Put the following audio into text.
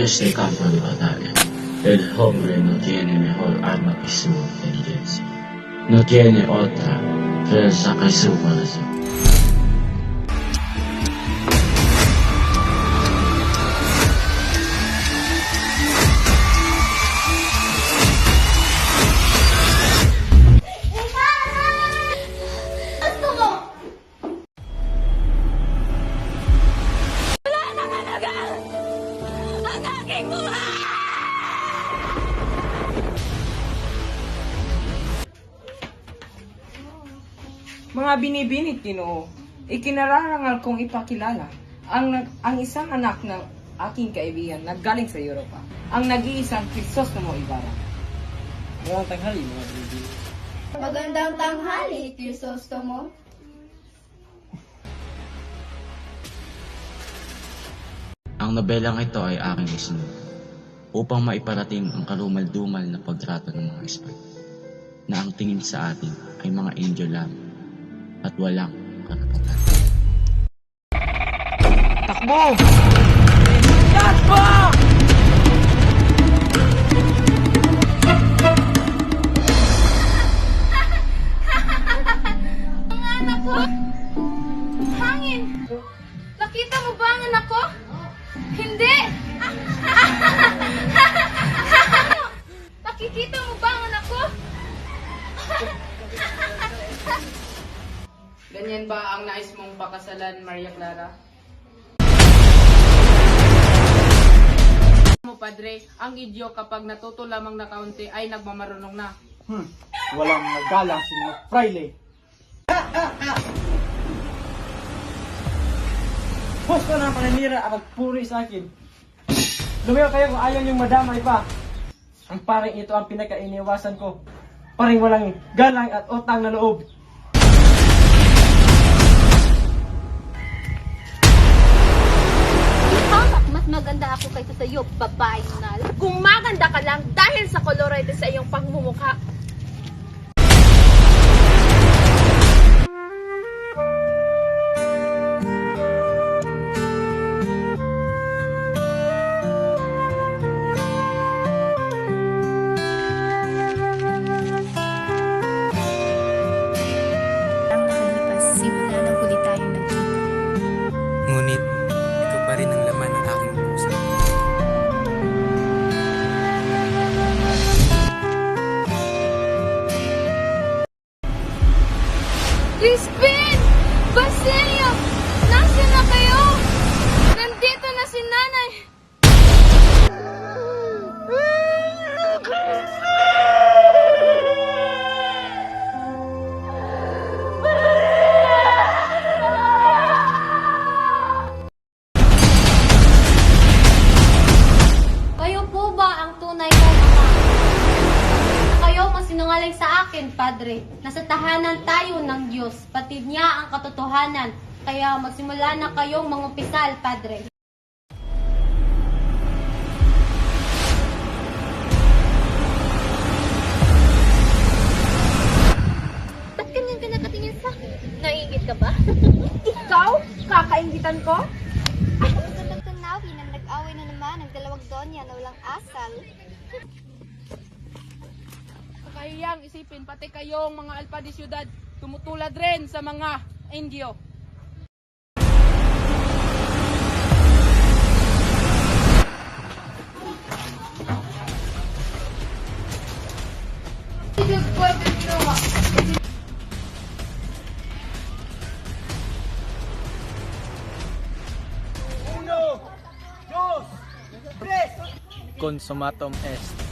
Este campo de batalla, el hombre no tiene mejor arma que su inteligencia. No tiene otra fuerza que su corazón. Mga binibinit, Ginoo, ikinararangal kong ipakilala ang isang anak ng aking kaibigan na galing sa Europa, ang nag-iisang Crisostomo Ibarra. Magandang tanghali, mga binibinit. Magandang tanghali, Crisostomo. Ang nobelang ito ay aking isinulat upang maiparating ang karumal-dumal na pagtrato ng mga espanya na ang tingin sa atin ay mga angel lamang at walang karapatan. Takbo! Takbo! Ang anak ko! Hangin! Nakita mo ba ang anak ko? Hindi! Nakikita mo ba ang anak ko? Ganyan ba ang nais mong pakasalan, Maria Clara? Mo, Padre, ang idyo kapag natuto lamang na kaunti ay nagmamarunong na. Walang nagalang si mga fraile. Husto na ang paninira at puri sa akin. Lumayo kayo kung ayaw niyong madamay pa. Ang paring ito ang pinakainiwasan ko. Paring walang galang at utang na loob. Mas maganda ako kaysa sa iyo, babae nal. Kung maganda ka lang dahil sa kolorete sa iyong pagmumukha. Ang nakalipas simula nang huli tayong nagkita. Ngunit, ikaw pa rin ang laman ng aking puso. Crispin! Basilio! Nasaan na kayo? Nandito na si nanay! Kayo po ba ang tunay kong ama? Kayo masinungaling sa akin, Padre. Nasa tahanan tayo ng Diyos, pati niya ang katotohanan. Kaya magsimula na kayong mangupisal, Padre. Ba't ganyan ka nakatingin sa akin? Naiingit ka ba? Ikaw? Kakaingitan ko? Ako magandang tunawin ang nag-away na naman ng dalawang donya na walang asal. Kahiyang isipin, pati kayong mga alpa de syudad, tumutulad rin sa mga Indio. Consumatum est.